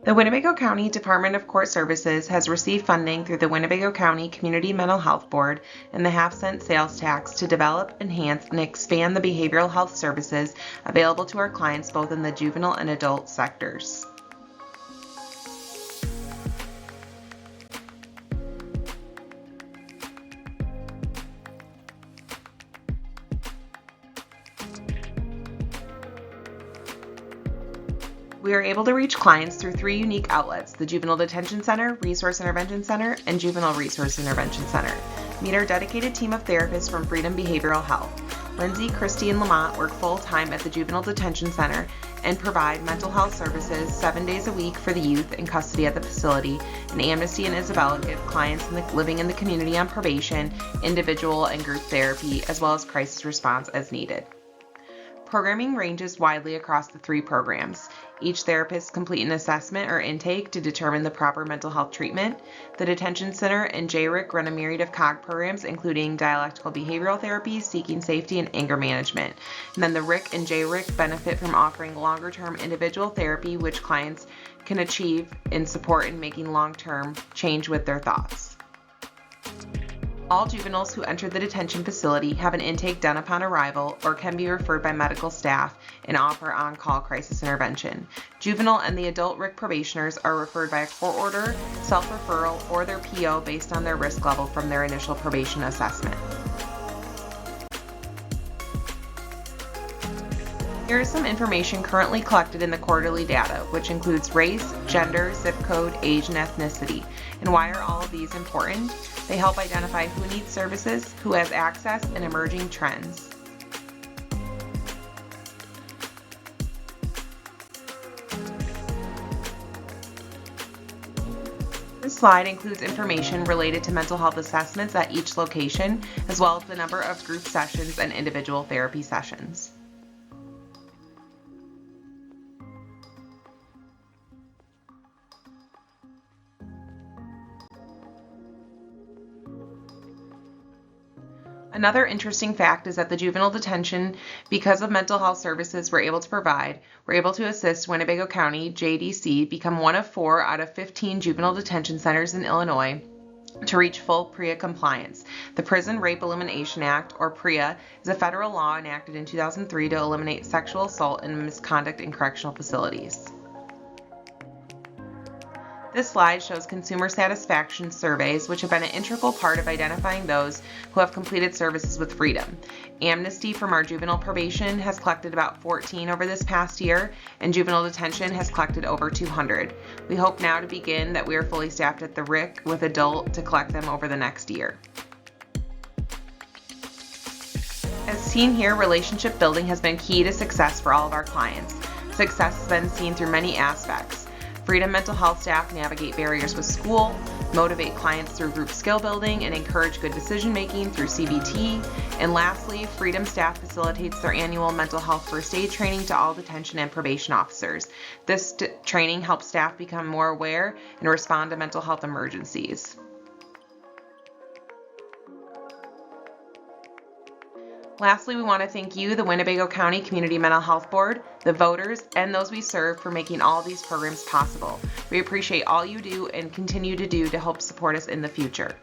The Winnebago County Department of Court Services has received funding through the Winnebago County Community Mental Health Board and the half-cent sales tax to develop, enhance, and expand the behavioral health services available to our clients both in the juvenile and adult sectors. We are able to reach clients through 3 unique outlets: the Juvenile Detention Center, Resource Intervention Center, and Juvenile Resource Intervention Center. Meet our dedicated team of therapists from Freedom Behavioral Health. Lindsay, Christy, and Lamont work full-time at the Juvenile Detention Center and provide mental health services 7 days a week for the youth in custody at the facility, and Amnesty and Isabella give clients living in the community on probation, individual and group therapy, as well as crisis response as needed. Programming ranges widely across the 3 programs. Each therapist complete an assessment or intake to determine the proper mental health treatment. The Detention Center and JRIC run a myriad of COG programs, including dialectical behavioral therapy, seeking safety, and anger management. And then the RIC and JRIC benefit from offering longer-term individual therapy, which clients can achieve in support in making long-term change with their thoughts. All juveniles who enter the detention facility have an intake done upon arrival or can be referred by medical staff and offer on-call crisis intervention. Juvenile and the adult RIC probationers are referred by a court order, self-referral, or their PO based on their risk level from their initial probation assessment. Here is some information currently collected in the quarterly data, which includes race, gender, zip code, age, and ethnicity. And why are all of these important? They help identify who needs services, who has access, and emerging trends. This slide includes information related to mental health assessments at each location, as well as the number of group sessions and individual therapy sessions. Another interesting fact is that the juvenile detention, because of mental health services we're able to provide, we're able to assist Winnebago County, JDC, become one of 4 out of 15 juvenile detention centers in Illinois to reach full PREA compliance. The Prison Rape Elimination Act, or PREA, is a federal law enacted in 2003 to eliminate sexual assault and misconduct in correctional facilities. This slide shows consumer satisfaction surveys, which have been an integral part of identifying those who have completed services with Freedom. Amnesty from our juvenile probation has collected about 14 over this past year, and juvenile detention has collected over 200. We hope now to begin that we are fully staffed at the RIC with adult to collect them over the next year. As seen here, relationship building has been key to success for all of our clients. Success has been seen through many aspects. Freedom mental health staff navigate barriers with school, motivate clients through group skill building, and encourage good decision making through CBT. And lastly, Freedom staff facilitates their annual mental health first aid training to all detention and probation officers. This training helps staff become more aware and respond to mental health emergencies. Lastly, we want to thank you, the Winnebago County Community Mental Health Board, the voters, and those we serve for making all these programs possible. We appreciate all you do and continue to do to help support us in the future.